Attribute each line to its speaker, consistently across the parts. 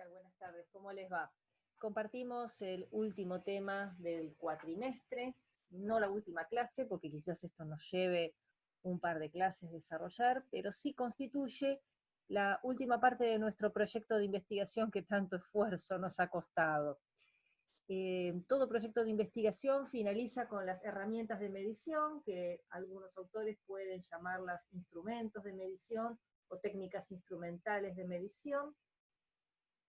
Speaker 1: tal? Buenas tardes, ¿cómo les va? Compartimos el último tema del cuatrimestre, no la última clase, porque quizás esto nos lleve un par de clases desarrollar, pero sí constituye la última parte de nuestro proyecto de investigación que tanto esfuerzo nos ha costado. Todo proyecto de investigación finaliza con las herramientas de medición, que algunos autores pueden llamarlas instrumentos de medición o técnicas instrumentales de medición,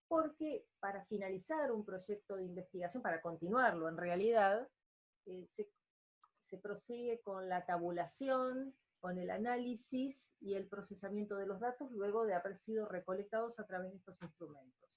Speaker 1: porque para finalizar un proyecto de investigación, para continuarlo en realidad, se prosigue con la tabulación, con el análisis y el procesamiento de los datos luego de haber sido recolectados a través de estos instrumentos.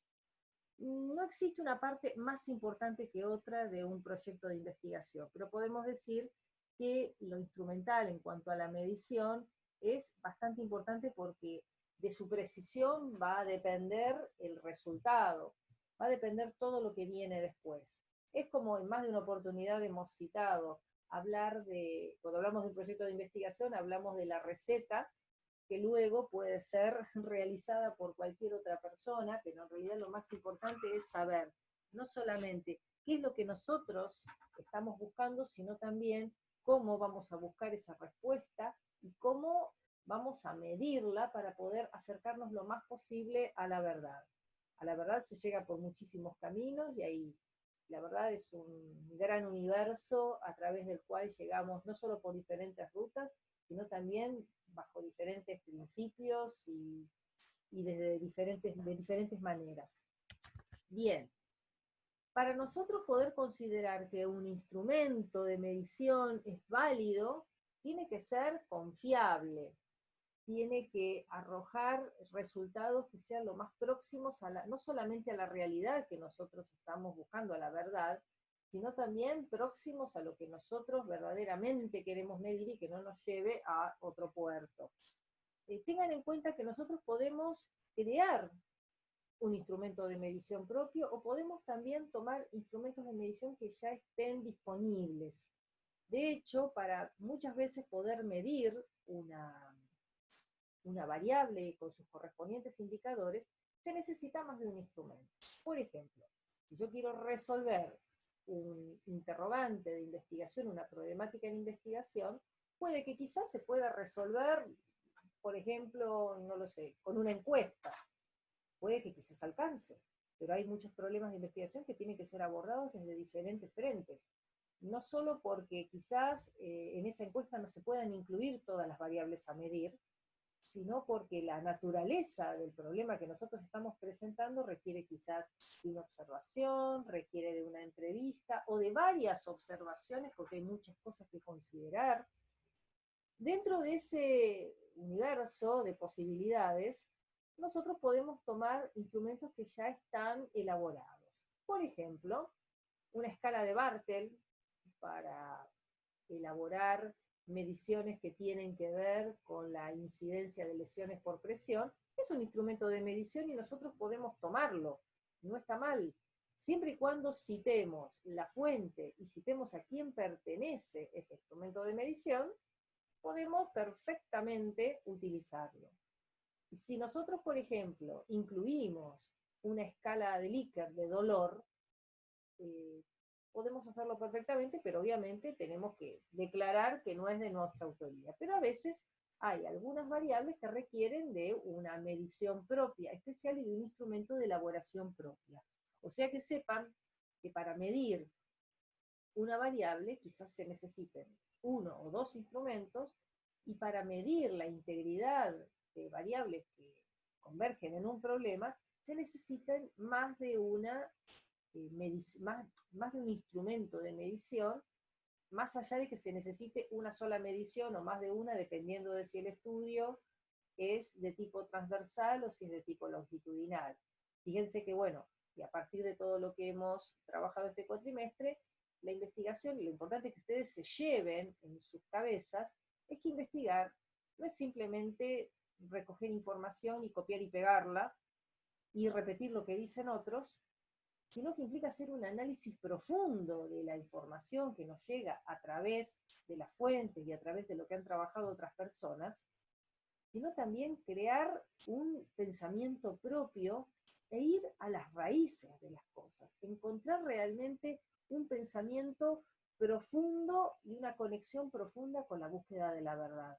Speaker 1: No existe una parte más importante que otra de un proyecto de investigación, pero podemos decir que lo instrumental en cuanto a la medición es bastante importante porque de su precisión va a depender el resultado, va a depender todo lo que viene después. Es como en más de una oportunidad hemos citado, cuando hablamos de un proyecto de investigación, hablamos de la receta que luego puede ser realizada por cualquier otra persona, pero en realidad lo más importante es saber no solamente qué es lo que nosotros estamos buscando, sino también cómo vamos a buscar esa respuesta y cómo vamos a medirla para poder acercarnos lo más posible a la verdad. A la verdad se llega por muchísimos caminos y ahí la verdad es un gran universo a través del cual llegamos no solo por diferentes rutas, sino también bajo diferentes principios y de diferentes maneras. Bien, para nosotros poder considerar que un instrumento de medición es válido, tiene que ser confiable, tiene que arrojar resultados que sean lo más próximos no solamente a la realidad que nosotros estamos buscando, a la verdad, sino también próximos a lo que nosotros verdaderamente queremos medir y que no nos lleve a otro puerto. Tengan en cuenta que nosotros podemos crear un instrumento de medición propio o podemos también tomar instrumentos de medición que ya estén disponibles. De hecho, para muchas veces poder medir una variable con sus correspondientes indicadores, se necesita más de un instrumento. Por ejemplo, si yo quiero resolver un interrogante de investigación, una problemática en investigación, puede que quizás se pueda resolver, por ejemplo, no lo sé, con una encuesta. Puede que quizás alcance, pero hay muchos problemas de investigación que tienen que ser abordados desde diferentes frentes. No solo porque quizás en esa encuesta no se puedan incluir todas las variables a medir, sino porque la naturaleza del problema que nosotros estamos presentando requiere quizás de una observación, requiere de una entrevista o de varias observaciones porque hay muchas cosas que considerar. Dentro de ese universo de posibilidades, nosotros podemos tomar instrumentos que ya están elaborados. Por ejemplo, una escala de Bartel para elaborar mediciones que tienen que ver con la incidencia de lesiones por presión, es un instrumento de medición y nosotros podemos tomarlo, no está mal, siempre y cuando citemos la fuente y citemos a quién pertenece ese instrumento de medición, podemos perfectamente utilizarlo. Y si nosotros, por ejemplo, incluimos una escala de Likert de dolor, podemos hacerlo perfectamente, pero obviamente tenemos que declarar que no es de nuestra autoría. Pero a veces hay algunas variables que requieren de una medición propia, especial y de un instrumento de elaboración propia. O sea que sepan que para medir una variable quizás se necesiten uno o dos instrumentos, y para medir la integridad de variables que convergen en un problema, se necesitan más de más de un instrumento de medición, más allá de que se necesite una sola medición o más de una, dependiendo de si el estudio es de tipo transversal o si es de tipo longitudinal. Fíjense que, bueno, y a partir de todo lo que hemos trabajado este cuatrimestre, la investigación, y lo importante es que ustedes se lleven en sus cabezas, es que investigar no es simplemente recoger información y copiar y pegarla y repetir lo que dicen otros, sino que implica hacer un análisis profundo de la información que nos llega a través de las fuentes y a través de lo que han trabajado otras personas, sino también crear un pensamiento propio e ir a las raíces de las cosas, encontrar realmente un pensamiento profundo y una conexión profunda con la búsqueda de la verdad.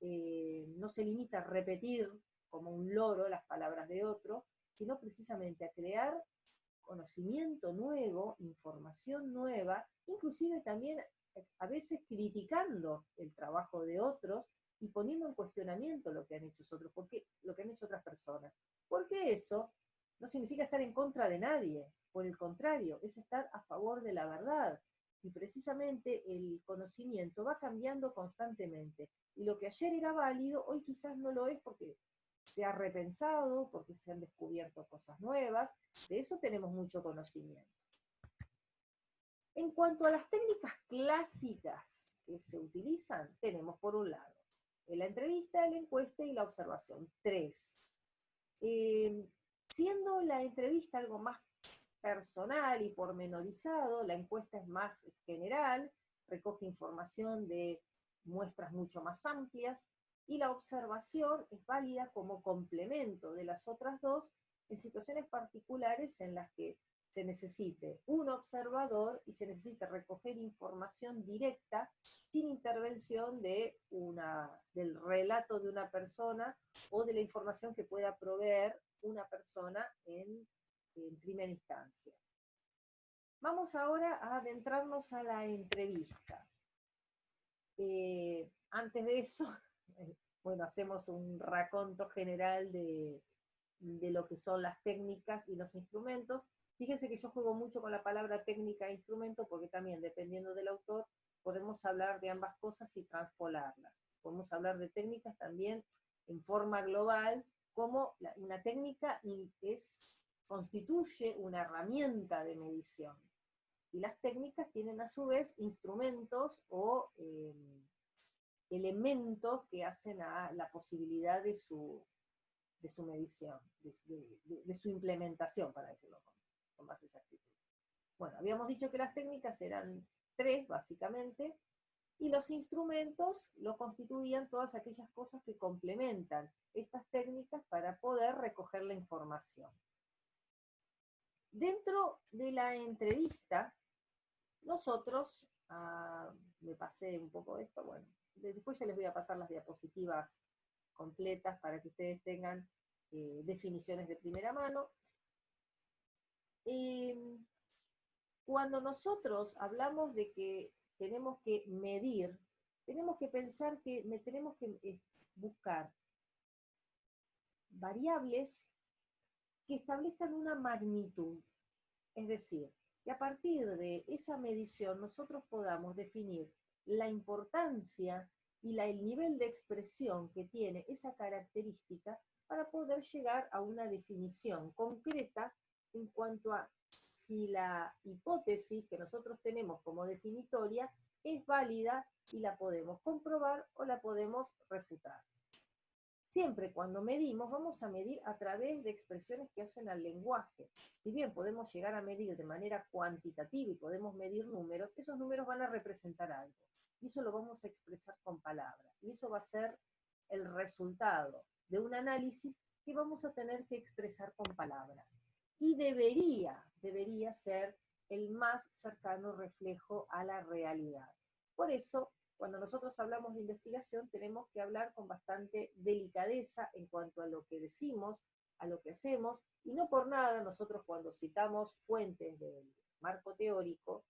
Speaker 1: No se limita a repetir como un loro las palabras de otro, sino precisamente a crear conocimiento nuevo, información nueva, inclusive también a veces criticando el trabajo de otros y poniendo en cuestionamiento lo que han hecho otros, porque, lo que han hecho otras personas. Porque eso no significa estar en contra de nadie, por el contrario, es estar a favor de la verdad. Y precisamente el conocimiento va cambiando constantemente. Y lo que ayer era válido, hoy quizás no lo es porque se ha repensado, porque se han descubierto cosas nuevas. De eso tenemos mucho conocimiento. En cuanto a las técnicas clásicas que se utilizan, tenemos por un lado la entrevista, la encuesta y la observación. 3. Siendo la entrevista algo más personal y pormenorizado, la encuesta es más general, recoge información de muestras mucho más amplias, y la observación es válida como complemento de las otras dos en situaciones particulares en las que se necesite un observador y se necesita recoger información directa sin intervención del relato de una persona o de la información que pueda proveer una persona en primera instancia. Vamos ahora a adentrarnos a la entrevista. Antes de eso, bueno, hacemos un raconto general de lo que son las técnicas y los instrumentos. Fíjense que yo juego mucho con la palabra técnica e instrumento porque también, dependiendo del autor, podemos hablar de ambas cosas y transpolarlas. Podemos hablar de técnicas también en forma global, como una técnica constituye una herramienta de medición. Y las técnicas tienen a su vez instrumentos o elementos que hacen a la posibilidad de su medición, de su implementación, para decirlo con más exactitud. Bueno, habíamos dicho que las técnicas eran 3, básicamente, y los instrumentos lo constituían todas aquellas cosas que complementan estas técnicas para poder recoger la información. Dentro de la entrevista, nosotros, me pasé un poco de esto, bueno, después ya les voy a pasar las diapositivas completas para que ustedes tengan definiciones de primera mano. Cuando nosotros hablamos de que tenemos que medir, tenemos que pensar que tenemos que buscar variables que establezcan una magnitud. Es decir, que a partir de esa medición nosotros podamos definir la importancia y el nivel de expresión que tiene esa característica para poder llegar a una definición concreta en cuanto a si la hipótesis que nosotros tenemos como definitoria es válida y la podemos comprobar o la podemos refutar. Siempre cuando medimos, vamos a medir a través de expresiones que hacen al lenguaje. Si bien podemos llegar a medir de manera cuantitativa y podemos medir números, esos números van a representar algo. Y eso lo vamos a expresar con palabras. Y eso va a ser el resultado de un análisis que vamos a tener que expresar con palabras. Y debería ser el más cercano reflejo a la realidad. Por eso, cuando nosotros hablamos de investigación, tenemos que hablar con bastante delicadeza en cuanto a lo que decimos, a lo que hacemos, y no por nada nosotros cuando citamos fuentes del marco teórico,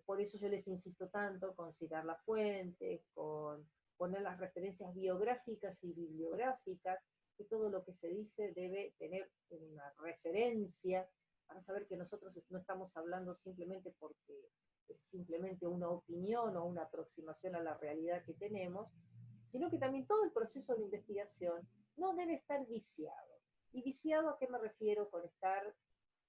Speaker 1: por eso yo les insisto tanto con citar las fuentes, con poner las referencias biográficas y bibliográficas, que todo lo que se dice debe tener una referencia, para saber que nosotros no estamos hablando simplemente porque es simplemente una opinión o una aproximación a la realidad que tenemos, sino que también todo el proceso de investigación no debe estar viciado. ¿Y viciado a qué me refiero con estar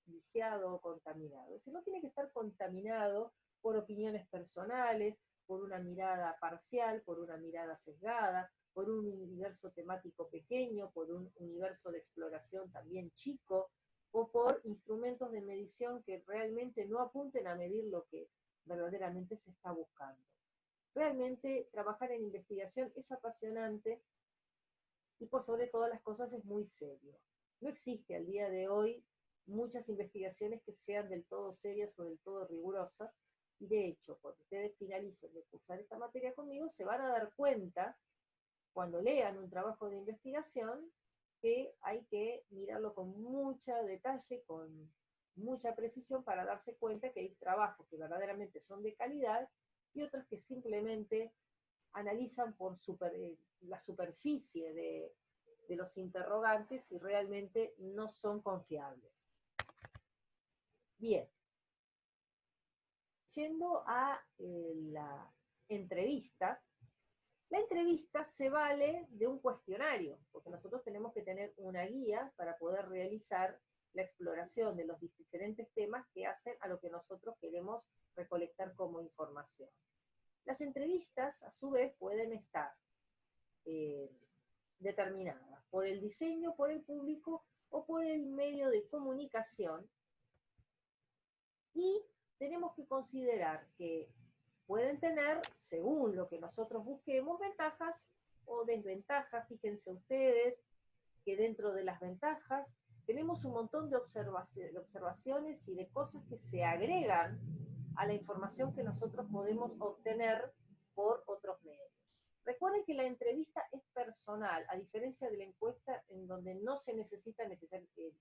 Speaker 1: viciado o contaminado? Es decir, no tiene que estar contaminado por opiniones personales, por una mirada parcial, por una mirada sesgada, por un universo temático pequeño, por un universo de exploración también chico, o por instrumentos de medición que realmente no apunten a medir lo que verdaderamente se está buscando. Realmente trabajar en investigación es apasionante y por sobre todas las cosas es muy serio. No existe al día de hoy muchas investigaciones que sean del todo serias o del todo rigurosas, y de hecho, cuando ustedes finalicen de cursar esta materia conmigo, se van a dar cuenta, cuando lean un trabajo de investigación, que hay que mirarlo con mucho detalle, con mucha precisión, para darse cuenta que hay trabajos que verdaderamente son de calidad y otros que simplemente analizan por la superficie de los interrogantes y realmente no son confiables. Bien, yendo a la entrevista se vale de un cuestionario, porque nosotros tenemos que tener una guía para poder realizar la exploración de los diferentes temas que hacen a lo que nosotros queremos recolectar como información. Las entrevistas, a su vez, pueden estar determinadas por el diseño, por el público o por el medio de comunicación, y tenemos que considerar que pueden tener, según lo que nosotros busquemos, ventajas o desventajas. Fíjense ustedes que dentro de las ventajas tenemos un montón de observaciones y de cosas que se agregan a la información que nosotros podemos obtener por otros medios. Recuerden que la entrevista es personal, a diferencia de la encuesta en donde no se necesita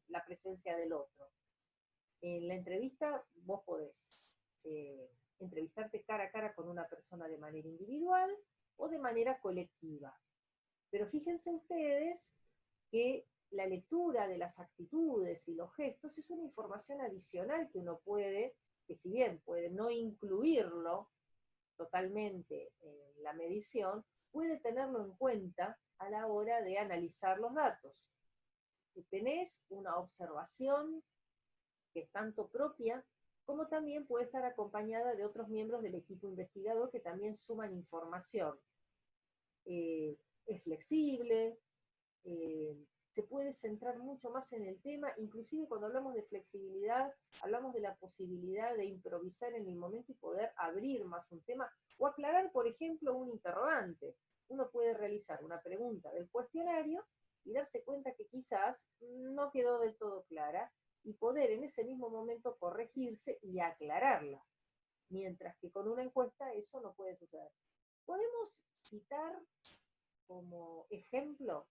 Speaker 1: la presencia del otro. En la entrevista vos podés entrevistarte cara a cara con una persona de manera individual o de manera colectiva. Pero fíjense ustedes que la lectura de las actitudes y los gestos es una información adicional que uno puede, que si bien puede no incluirlo totalmente en la medición, puede tenerlo en cuenta a la hora de analizar los datos. Y tenés una observación que es tanto propia como también puede estar acompañada de otros miembros del equipo investigador que también suman información. Es flexible, se puede centrar mucho más en el tema, inclusive cuando hablamos de flexibilidad, hablamos de la posibilidad de improvisar en el momento y poder abrir más un tema, o aclarar, por ejemplo, un interrogante. Uno puede realizar una pregunta del cuestionario y darse cuenta que quizás no quedó del todo clara, y poder en ese mismo momento corregirse y aclararla, mientras que con una encuesta eso no puede suceder. Podemos citar como ejemplo,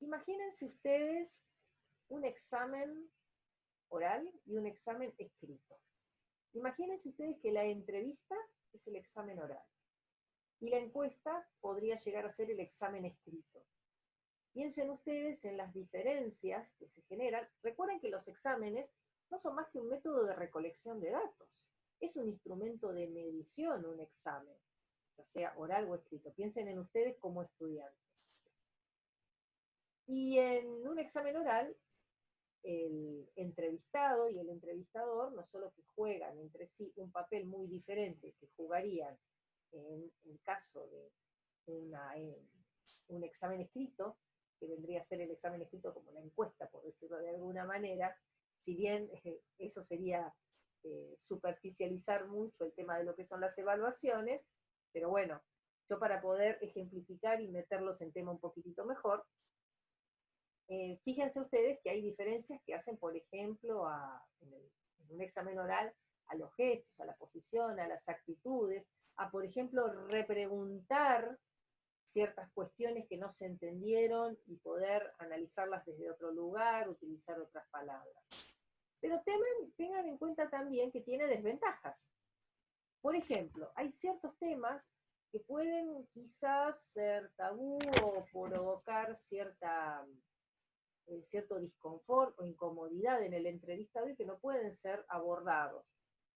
Speaker 1: imagínense ustedes un examen oral y un examen escrito. Imagínense ustedes que la entrevista es el examen oral y la encuesta podría llegar a ser el examen escrito. Piensen ustedes en las diferencias que se generan. Recuerden que los exámenes no son más que un método de recolección de datos. Es un instrumento de medición un examen, ya sea oral o escrito. Piensen en ustedes como estudiantes. Y en un examen oral, el entrevistado y el entrevistador no solo que juegan entre sí un papel muy diferente que jugarían en el caso de un examen escrito, que vendría a ser el examen escrito como la encuesta, por decirlo de alguna manera, si bien eso sería superficializar mucho el tema de lo que son las evaluaciones, pero bueno, yo para poder ejemplificar y meterlos en tema un poquitito mejor, fíjense ustedes que hay diferencias que hacen, por ejemplo, en un examen oral, a los gestos, a la posición, a las actitudes, a, por ejemplo, repreguntar ciertas cuestiones que no se entendieron y poder analizarlas desde otro lugar, utilizar otras palabras. Pero tengan en cuenta también que tiene desventajas. Por ejemplo, hay ciertos temas que pueden quizás ser tabú o provocar cierto disconfort o incomodidad en el entrevistado y que no pueden ser abordados.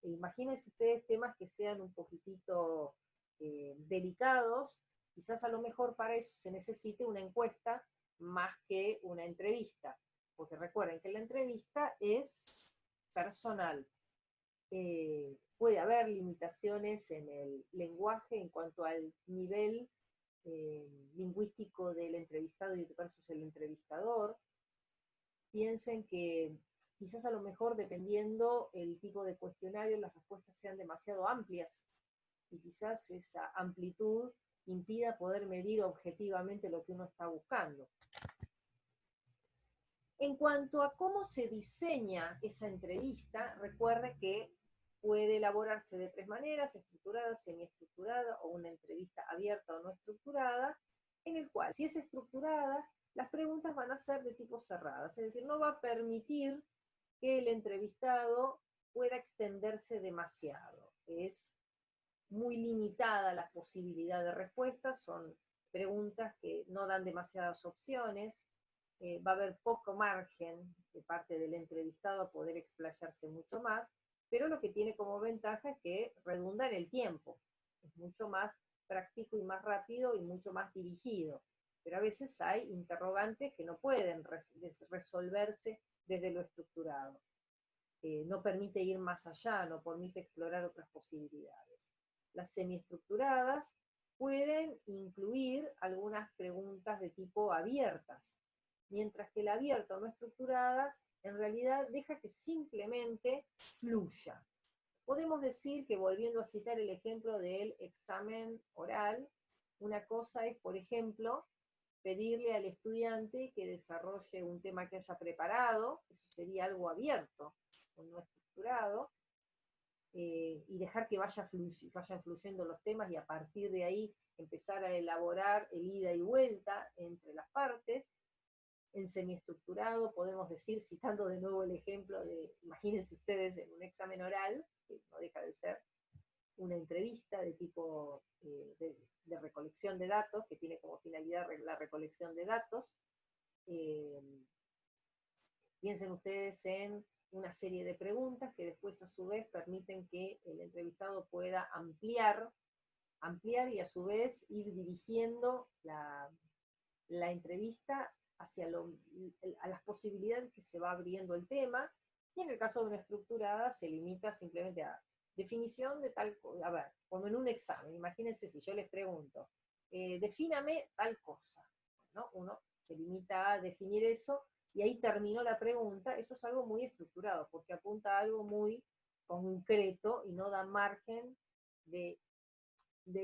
Speaker 1: Imagínense ustedes temas que sean un poquitito delicados, quizás a lo mejor para eso se necesite una encuesta más que una entrevista, porque recuerden que la entrevista es personal. Puede haber limitaciones en el lenguaje en cuanto al nivel lingüístico del entrevistado y versus el entrevistador. Piensen que quizás a lo mejor dependiendo el tipo de cuestionario las respuestas sean demasiado amplias y quizás esa amplitud impida poder medir objetivamente lo que uno está buscando. En cuanto a cómo se diseña esa entrevista, recuerde que puede elaborarse de tres maneras: estructurada, semiestructurada o una entrevista abierta o no estructurada, en el cual, si es estructurada, las preguntas van a ser de tipo cerradas, es decir, no va a permitir que el entrevistado pueda extenderse demasiado. Es muy limitada la posibilidad de respuestas, son preguntas que no dan demasiadas opciones, va a haber poco margen de parte del entrevistado a poder explayarse mucho más, pero lo que tiene como ventaja es que redunda en el tiempo, es mucho más práctico y más rápido y mucho más dirigido, pero a veces hay interrogantes que no pueden resolverse desde lo estructurado. No permite ir más allá, no permite explorar otras posibilidades. Las semiestructuradas pueden incluir algunas preguntas de tipo abiertas, mientras que la abierta o no estructurada en realidad deja que simplemente fluya. Podemos decir que, volviendo a citar el ejemplo del examen oral, una cosa es, por ejemplo, pedirle al estudiante que desarrolle un tema que haya preparado, eso sería algo abierto, no estructurado, y dejar que vayan fluyendo los temas y a partir de ahí empezar a elaborar el ida y vuelta entre las partes. En semiestructurado podemos decir, citando de nuevo el ejemplo de, imagínense ustedes en un examen oral, que no deja de ser una entrevista de tipo de recolección de datos, que tiene como finalidad la recolección de datos. Piensen ustedes en una serie de preguntas que después a su vez permiten que el entrevistado pueda ampliar y a su vez ir dirigiendo la entrevista hacia a las posibilidades que se va abriendo el tema, y en el caso de una estructurada se limita simplemente a definición de tal cosa. A ver, como en un examen, imagínense si yo les pregunto, defíname tal cosa, ¿no? Uno se limita a definir eso, y ahí terminó la pregunta. Eso es algo muy estructurado, porque apunta a algo muy concreto y no da margen de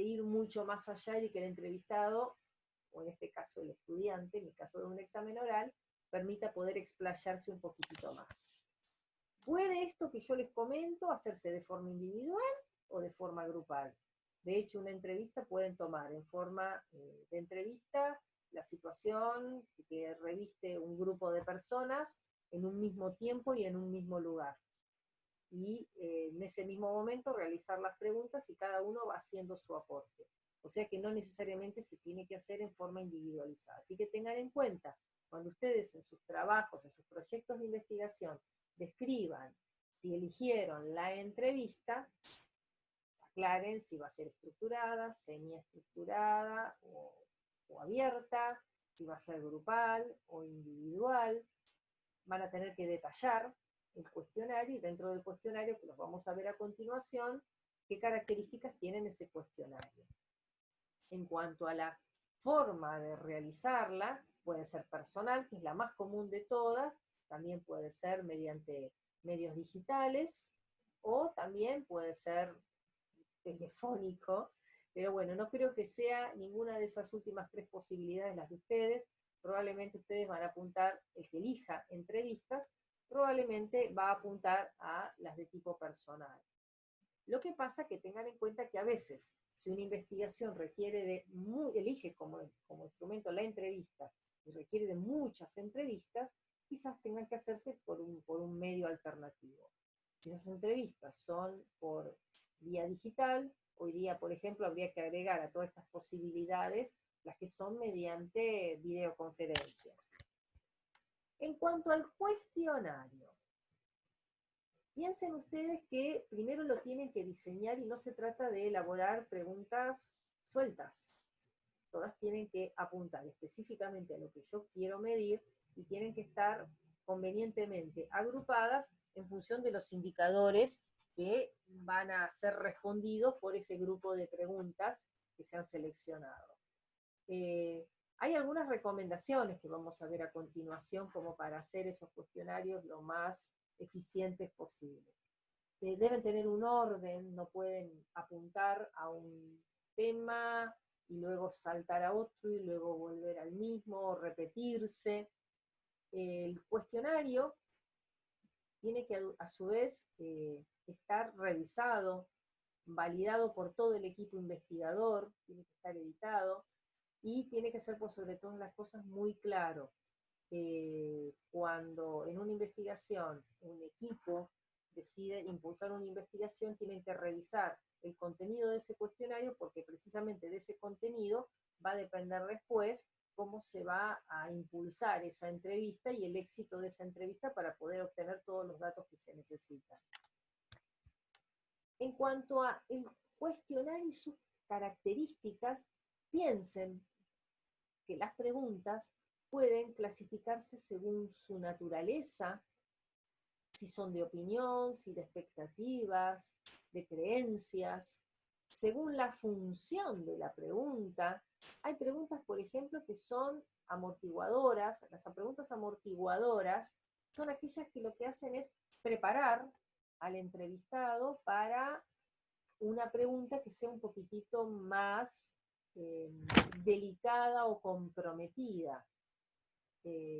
Speaker 1: ir mucho más allá y de que el entrevistado, o en este caso el estudiante, en el caso de un examen oral, permita poder explayarse un poquitito más. ¿Puede esto que yo les comento hacerse de forma individual o de forma grupal? De hecho, una entrevista pueden tomar en forma de entrevista la situación que reviste un grupo de personas en un mismo tiempo y en un mismo lugar. Y en ese mismo momento realizar las preguntas y cada uno va haciendo su aporte. O sea que no necesariamente se tiene que hacer en forma individualizada. Así que tengan en cuenta, cuando ustedes en sus trabajos, en sus proyectos de investigación, describan si eligieron la entrevista, aclaren si va a ser estructurada, semiestructurada o abierta, si va a ser grupal o individual. Van a tener que detallar el cuestionario, y dentro del cuestionario, que los vamos a ver a continuación, qué características tienen ese cuestionario. En cuanto a la forma de realizarla, puede ser personal, que es la más común de todas, también puede ser mediante medios digitales, o también puede ser telefónico, pero bueno, no creo que sea ninguna de esas últimas tres posibilidades las de ustedes. Probablemente ustedes van a apuntar, el que elija entrevistas, probablemente va a apuntar a las de tipo personal. Lo que pasa es que tengan en cuenta que a veces, si una investigación elige como instrumento la entrevista y requiere de muchas entrevistas, quizás tengan que hacerse por un medio alternativo. Si esas entrevistas son por vía digital, hoy día, por ejemplo, habría que agregar a todas estas posibilidades las que son mediante videoconferencia. En cuanto al cuestionario, piensen ustedes que primero lo tienen que diseñar y no se trata de elaborar preguntas sueltas. Todas tienen que apuntar específicamente a lo que yo quiero medir y tienen que estar convenientemente agrupadas en función de los indicadores que van a ser respondidos por ese grupo de preguntas que se han seleccionado. Hay algunas recomendaciones que vamos a ver a continuación como para hacer esos cuestionarios lo más eficientes posible. Deben tener un orden, no pueden apuntar a un tema y luego saltar a otro y luego volver al mismo, o repetirse. El cuestionario tiene que a su vez estar revisado, validado por todo el equipo investigador, tiene que estar editado y tiene que ser por sobre todas las cosas muy claro. Cuando en una investigación un equipo decide impulsar una investigación, tienen que revisar el contenido de ese cuestionario porque precisamente de ese contenido va a depender después cómo se va a impulsar esa entrevista y el éxito de esa entrevista para poder obtener todos los datos que se necesitan. En cuanto a el cuestionario y sus características, piensen que las preguntas pueden clasificarse según su naturaleza, si son de opinión, si de expectativas, de creencias, según la función de la pregunta. Hay preguntas, por ejemplo, que son amortiguadoras. Las preguntas amortiguadoras son aquellas que lo que hacen es preparar al entrevistado para una pregunta que sea un poquitito más delicada o comprometida.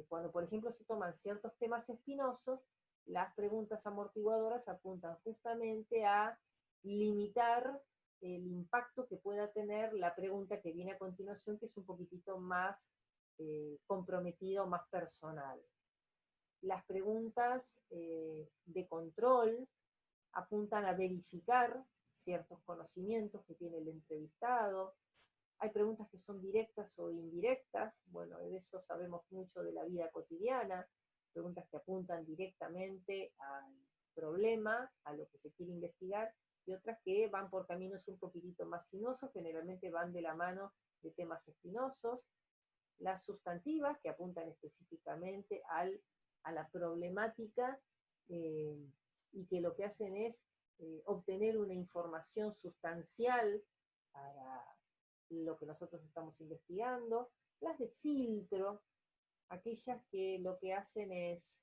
Speaker 1: Cuando, por ejemplo, se toman ciertos temas espinosos, las preguntas amortiguadoras apuntan justamente a limitar el impacto que pueda tener la pregunta que viene a continuación, que es un poquitito más comprometida o más personal. Las preguntas de control apuntan a verificar ciertos conocimientos que tiene el entrevistado. Hay preguntas que son directas o indirectas, bueno, de eso sabemos mucho de la vida cotidiana, preguntas que apuntan directamente al problema, a lo que se quiere investigar, y otras que van por caminos un poquitito más sinuosos, generalmente van de la mano de temas espinosos. Las sustantivas, que apuntan específicamente a la problemática y que lo que hacen es obtener una información sustancial para lo que nosotros estamos investigando. Las de filtro, aquellas que lo que hacen es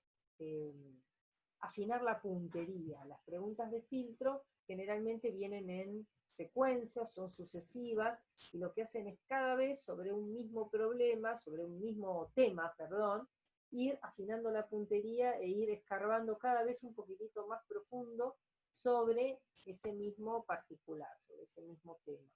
Speaker 1: afinar la puntería. Las preguntas de filtro generalmente vienen en secuencia, son sucesivas, y lo que hacen es cada vez sobre un mismo problema, sobre un mismo tema, perdón, ir afinando la puntería e ir escarbando cada vez un poquitito más profundo sobre ese mismo particular, sobre ese mismo tema.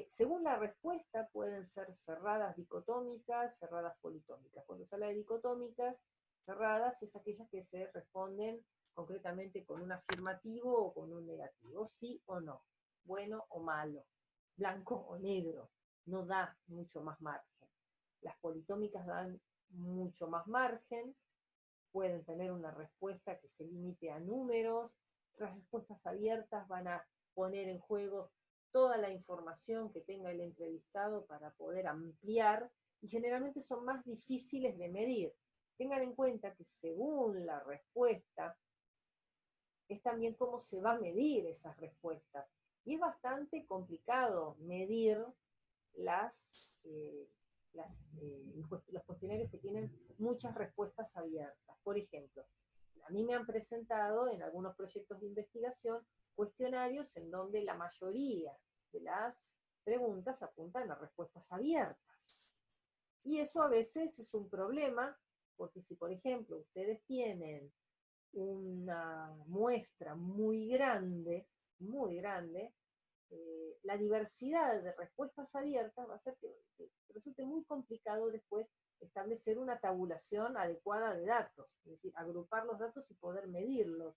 Speaker 1: Según la respuesta pueden ser cerradas dicotómicas, cerradas politómicas. Cuando se habla de dicotómicas, cerradas es aquellas que se responden concretamente con un afirmativo o con un negativo, sí o no, bueno o malo, blanco o negro, no da mucho más margen. Las politómicas dan mucho más margen, pueden tener una respuesta que se limite a números. Las respuestas abiertas van a poner en juego toda la información que tenga el entrevistado para poder ampliar, y generalmente son más difíciles de medir. Tengan en cuenta que según la respuesta, es también cómo se va a medir esas respuestas. Y es bastante complicado medir los cuestionarios que tienen muchas respuestas abiertas. Por ejemplo, a mí me han presentado en algunos proyectos de investigación cuestionarios en donde la mayoría de las preguntas apuntan a respuestas abiertas. Y eso a veces es un problema, porque si, por ejemplo, ustedes tienen una muestra muy grande, la diversidad de respuestas abiertas va a hacer que resulte muy complicado después establecer una tabulación adecuada de datos, es decir, agrupar los datos y poder medirlos,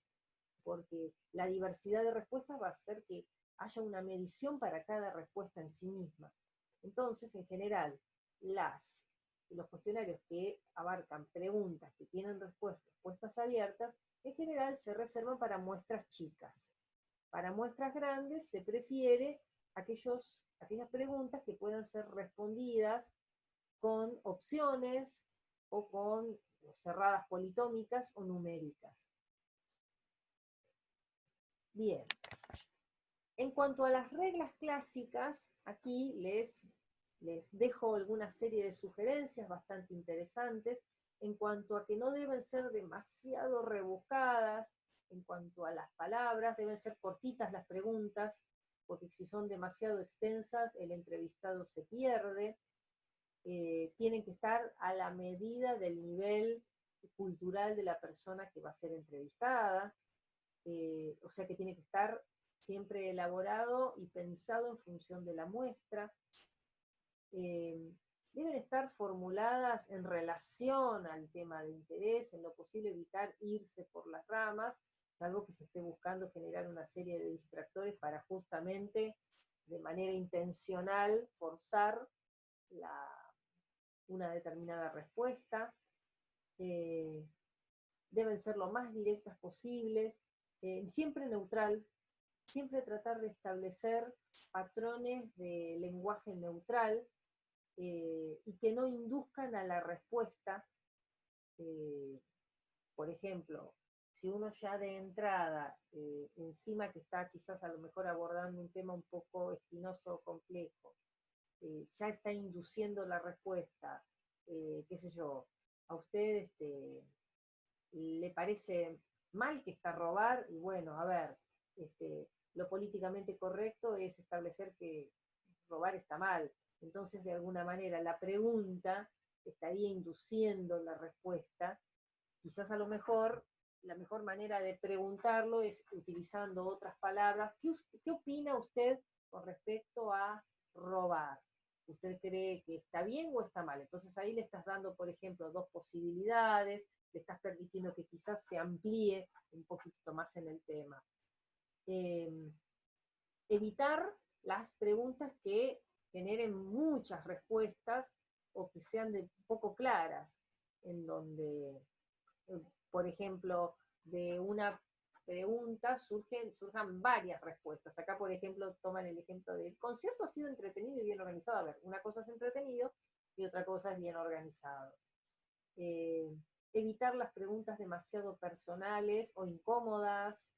Speaker 1: porque la diversidad de respuestas va a hacer que haya una medición para cada respuesta en sí misma. Entonces, en general, los cuestionarios que abarcan preguntas que tienen respuestas abiertas, en general se reservan para muestras chicas. Para muestras grandes se prefiere aquellas preguntas que puedan ser respondidas con opciones o con cerradas politómicas o numéricas. Bien. En cuanto a las reglas clásicas, aquí les dejo alguna serie de sugerencias bastante interesantes en cuanto a que no deben ser demasiado rebuscadas, en cuanto a las palabras, deben ser cortitas las preguntas, porque si son demasiado extensas, el entrevistado se pierde. tienen que estar a la medida del nivel cultural de la persona que va a ser entrevistada, o sea que tiene que estar siempre elaborado y pensado en función de la muestra. Deben estar formuladas en relación al tema de interés, en lo posible evitar irse por las ramas, salvo que se esté buscando generar una serie de distractores para justamente de manera intencional forzar una determinada respuesta. Deben ser lo más directas posible, siempre neutral, siempre tratar de establecer patrones de lenguaje neutral, y que no induzcan a la respuesta. Por ejemplo, si uno ya de entrada, encima que está quizás a lo mejor abordando un tema un poco espinoso o complejo, ya está induciendo la respuesta, qué sé yo, a usted le parece mal que está robar, y bueno, a ver, lo políticamente correcto es establecer que robar está mal. Entonces, de alguna manera, la pregunta estaría induciendo la respuesta. Quizás a lo mejor la mejor manera de preguntarlo es utilizando otras palabras. ¿Qué opina usted con respecto a robar? ¿Usted cree que está bien o está mal? Entonces ahí le estás dando, por ejemplo, dos posibilidades, le estás permitiendo que quizás se amplíe un poquito más en el tema. Evitar las preguntas que generen muchas respuestas o que sean poco claras, en donde, por ejemplo, de una pregunta surjan varias respuestas. Acá, por ejemplo, toman el ejemplo del concierto ha sido entretenido y bien organizado. A ver, una cosa es entretenido y otra cosa es bien organizado. Evitar las preguntas demasiado personales o incómodas,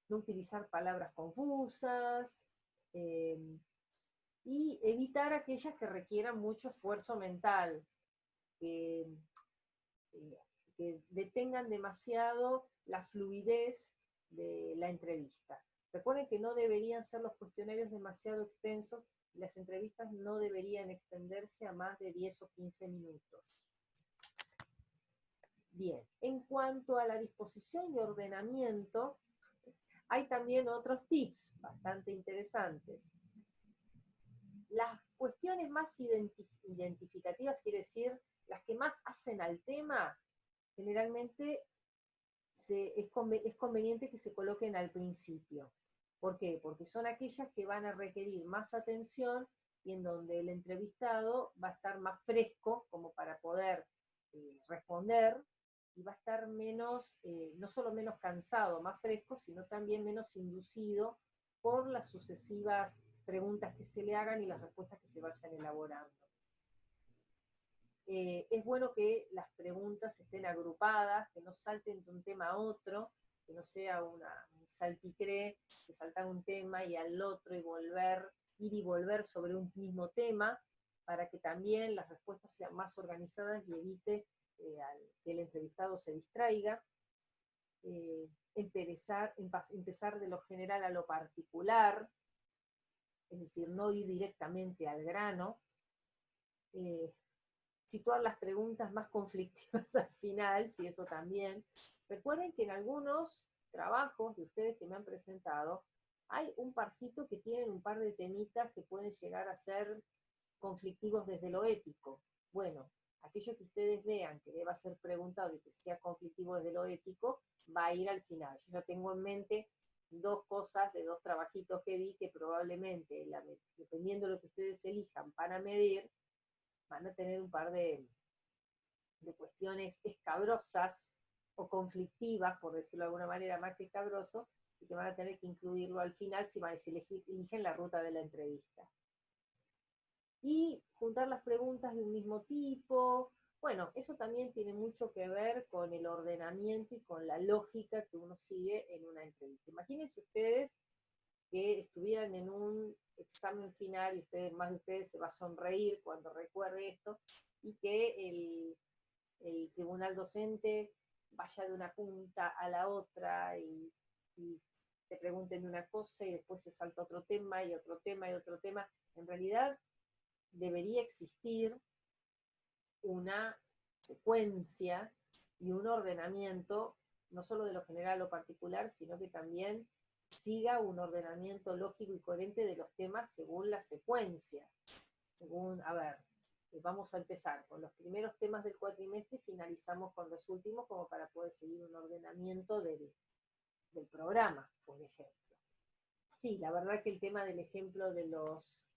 Speaker 1: no utilizar palabras confusas, y evitar aquellas que requieran mucho esfuerzo mental, que, que detengan demasiado la fluidez de la entrevista. Recuerden que no deberían ser los cuestionarios demasiado extensos, y las entrevistas no deberían extenderse a más de 10 o 15 minutos. Bien, en cuanto a la disposición y ordenamiento, hay también otros tips bastante interesantes. Las cuestiones más identificativas, quiere decir, las que más hacen al tema, generalmente es conveniente que se coloquen al principio. ¿Por qué? Porque son aquellas que van a requerir más atención y en donde el entrevistado va a estar más fresco como para poder responder, y va a estar menos, no solo menos cansado, más fresco, sino también menos inducido por las sucesivas preguntas que se le hagan y las respuestas que se vayan elaborando. Es bueno que las preguntas estén agrupadas, que no salten de un tema a otro, que no sea un salpicré, que saltan un tema y al otro y ir y volver sobre un mismo tema, para que también las respuestas sean más organizadas y evite que el entrevistado se distraiga. Empezar de lo general a lo particular, es decir, no ir directamente al grano. Situar las preguntas más conflictivas al final, si eso también. Recuerden que en algunos trabajos de ustedes que me han presentado, hay un parcito que tienen un par de temitas que pueden llegar a ser conflictivos desde lo ético. Bueno, aquello que ustedes vean que deba ser preguntado y que sea conflictivo desde lo ético, va a ir al final. Yo ya tengo en mente dos cosas de dos trabajitos que vi que probablemente, dependiendo de lo que ustedes elijan para medir, van a tener un par de cuestiones escabrosas o conflictivas, por decirlo de alguna manera, más que escabroso, y que van a tener que incluirlo al final si eligen la ruta de la entrevista. Y juntar las preguntas de un mismo tipo. Bueno, eso también tiene mucho que ver con el ordenamiento y con la lógica que uno sigue en una entrevista. Imagínense ustedes que estuvieran en un examen final y más de ustedes se va a sonreír cuando recuerde esto, y que el tribunal docente vaya de una punta a la otra y te pregunten una cosa y después se salta otro tema y otro tema y otro tema. En realidad, debería existir una secuencia y un ordenamiento, no solo de lo general o particular, sino que también siga un ordenamiento lógico y coherente de los temas según la secuencia. Según, a ver, vamos a empezar con los primeros temas del cuatrimestre y finalizamos con los últimos como para poder seguir un ordenamiento del programa, por ejemplo. Sí, la verdad que el tema del ejemplo de los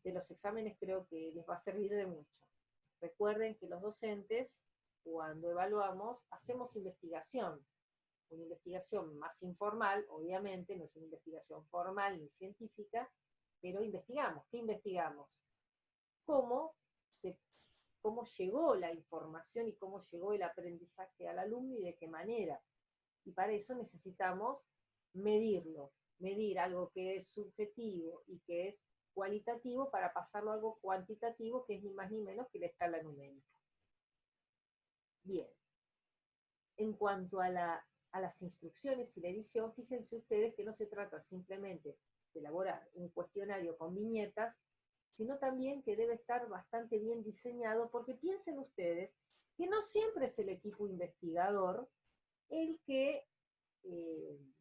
Speaker 1: exámenes creo que les va a servir de mucho. Recuerden que los docentes, cuando evaluamos, hacemos investigación. Una investigación más informal, obviamente, no es una investigación formal ni científica, pero investigamos. ¿Qué investigamos? Cómo llegó la información y cómo llegó el aprendizaje al alumno y de qué manera. Y para eso necesitamos medirlo, medir algo que es subjetivo y que es cualitativo para pasarlo a algo cuantitativo que es ni más ni menos que la escala numérica. Bien, en cuanto a las instrucciones y la edición, fíjense ustedes que no se trata simplemente de elaborar un cuestionario con viñetas, sino también que debe estar bastante bien diseñado, porque piensen ustedes que no siempre es el equipo investigador el que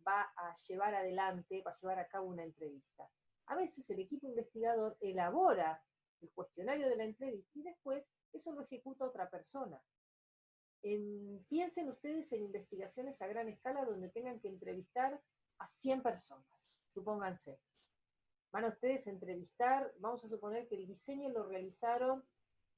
Speaker 1: va a llevar adelante, va a llevar a cabo una entrevista. A veces el equipo investigador elabora el cuestionario de la entrevista y después eso lo ejecuta otra persona. Piensen ustedes en investigaciones a gran escala donde tengan que entrevistar a 100 personas, supónganse. Van a ustedes a entrevistar, vamos a suponer que el diseño lo realizaron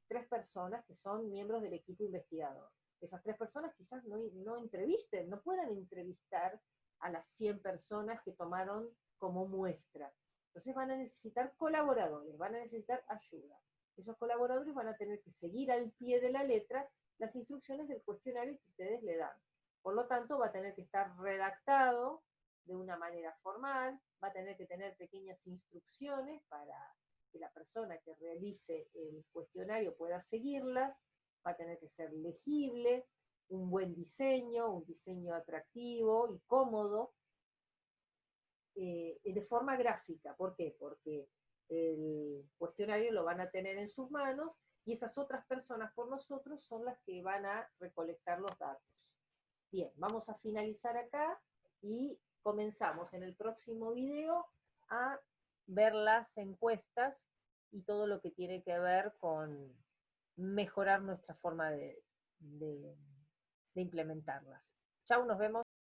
Speaker 1: 3 personas que son miembros del equipo investigador. Esas 3 personas quizás no entrevisten, no puedan entrevistar a las 100 personas que tomaron como muestra. Entonces van a necesitar colaboradores, van a necesitar ayuda. Esos colaboradores van a tener que seguir al pie de la letra las instrucciones del cuestionario que ustedes le dan. Por lo tanto, va a tener que estar redactado de una manera formal, va a tener que tener pequeñas instrucciones para que la persona que realice el cuestionario pueda seguirlas, va a tener que ser legible, un buen diseño, un diseño atractivo y cómodo, de forma gráfica. ¿Por qué? Porque el cuestionario lo van a tener en sus manos y esas otras personas por nosotros son las que van a recolectar los datos. Bien, vamos a finalizar acá y comenzamos en el próximo video a ver las encuestas y todo lo que tiene que ver con mejorar nuestra forma de implementarlas. Chau, nos vemos.